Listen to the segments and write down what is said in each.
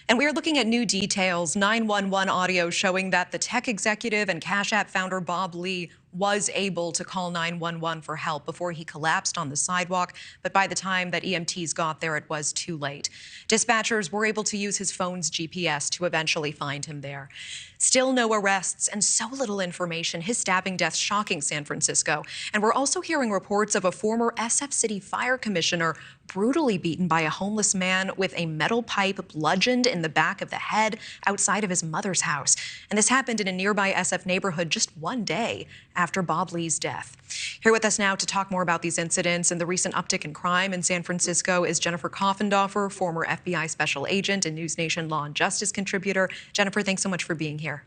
And we are looking at new details, 911 audio showing that the tech executive and CashApp founder Bob Lee was able to call 911 for help before he collapsed on the sidewalk. But by the time that EMTs got there, it was too late. Dispatchers were able to use his phone's GPS to eventually find him there. Still no arrests and so little information. His stabbing death shocking San Francisco. And we're also hearing reports of a former SF City fire commissioner brutally beaten by a homeless man with a metal pipe bludgeoned in the back of the head outside of his mother's house. And this happened in a nearby SF neighborhood just one day after Bob Lee's death. Here with us now to talk more about these incidents and the recent uptick in crime in San Francisco is Jennifer Coffindaffer, former FBI special agent and NewsNation law and justice contributor. Jennifer, thanks so much for being here.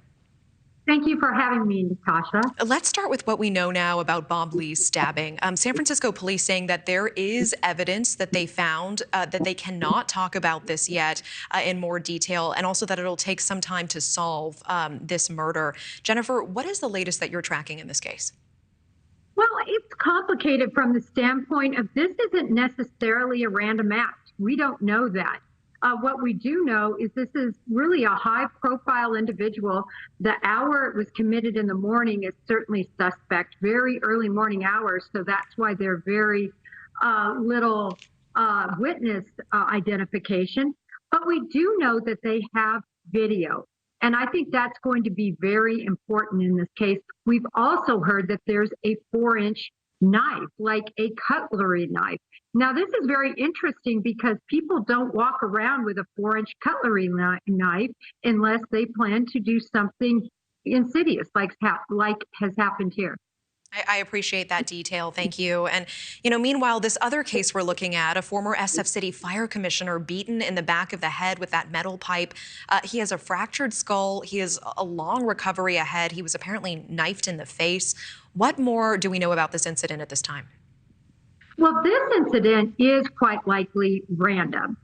Thank you for having me, Natasha. Let's start with what we know now about Bob Lee's stabbing. San Francisco police saying that there is evidence that they found that they cannot talk about this yet in more detail, and also that it'll take some time to solve this murder. Jennifer, what is the latest that you're tracking in this case? Well, it's complicated from the standpoint of this isn't necessarily a random act. We don't know that. What we do know is this is really a high-profile individual. The hour it was committed in the morning is certainly suspect, very early morning hours, so that's why they're very little witness identification. But we do know that they have video, and I think that's going to be very important in this case. We've also heard that there's a 4-inch knife, like a cutlery knife. Now, this is very interesting because people don't walk around with a 4-inch cutlery knife unless they plan to do something insidious, like has happened here. I appreciate that detail. Thank you. And, meanwhile, this other case we're looking at, a former SF City fire commissioner beaten in the back of the head with that metal pipe. He has a fractured skull. He has a long recovery ahead. He was apparently knifed in the face. What more do we know about this incident at this time? Well, this incident is quite likely random.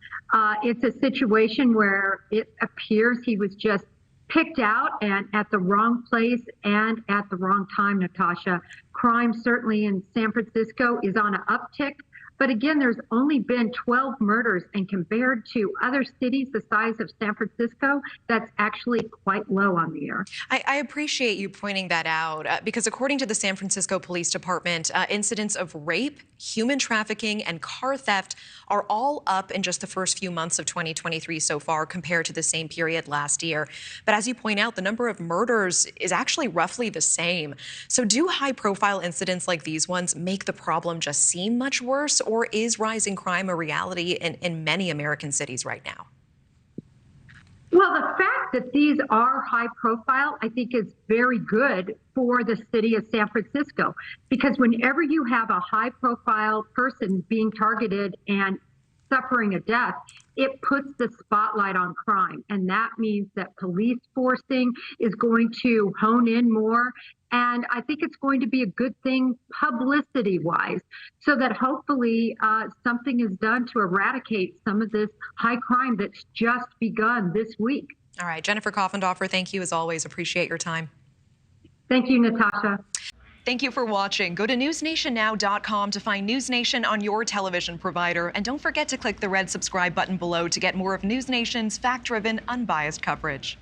It's a situation where it appears he was just picked out and at the wrong place and at the wrong time, Natasha. Crime certainly in San Francisco is on an uptick. But again, there's only been 12 murders, and compared to other cities the size of San Francisco, that's actually quite low on the year. I appreciate you pointing that out because according to the San Francisco Police Department, incidents of rape, human trafficking, and car theft are all up in just the first few months of 2023 so far compared to the same period last year. But as you point out, the number of murders is actually roughly the same. So do high-profile incidents like these ones make the problem just seem much worse? Or is rising crime a reality in many American cities right now? Well, the fact that these are high profile, I think is very good for the city of San Francisco, because whenever you have a high profile person being targeted and suffering a death, it puts the spotlight on crime. And that means that police forcing is going to hone in more. And I think it's going to be a good thing publicity-wise, so that hopefully something is done to eradicate some of this high crime that's just begun this week. All right, Jennifer Coffindaffer, thank you as always. Appreciate your time. Thank you, Natasha. Thank you for watching. Go to newsnationnow.com to find NewsNation on your television provider. And don't forget to click the red subscribe button below to get more of NewsNation's fact-driven, unbiased coverage.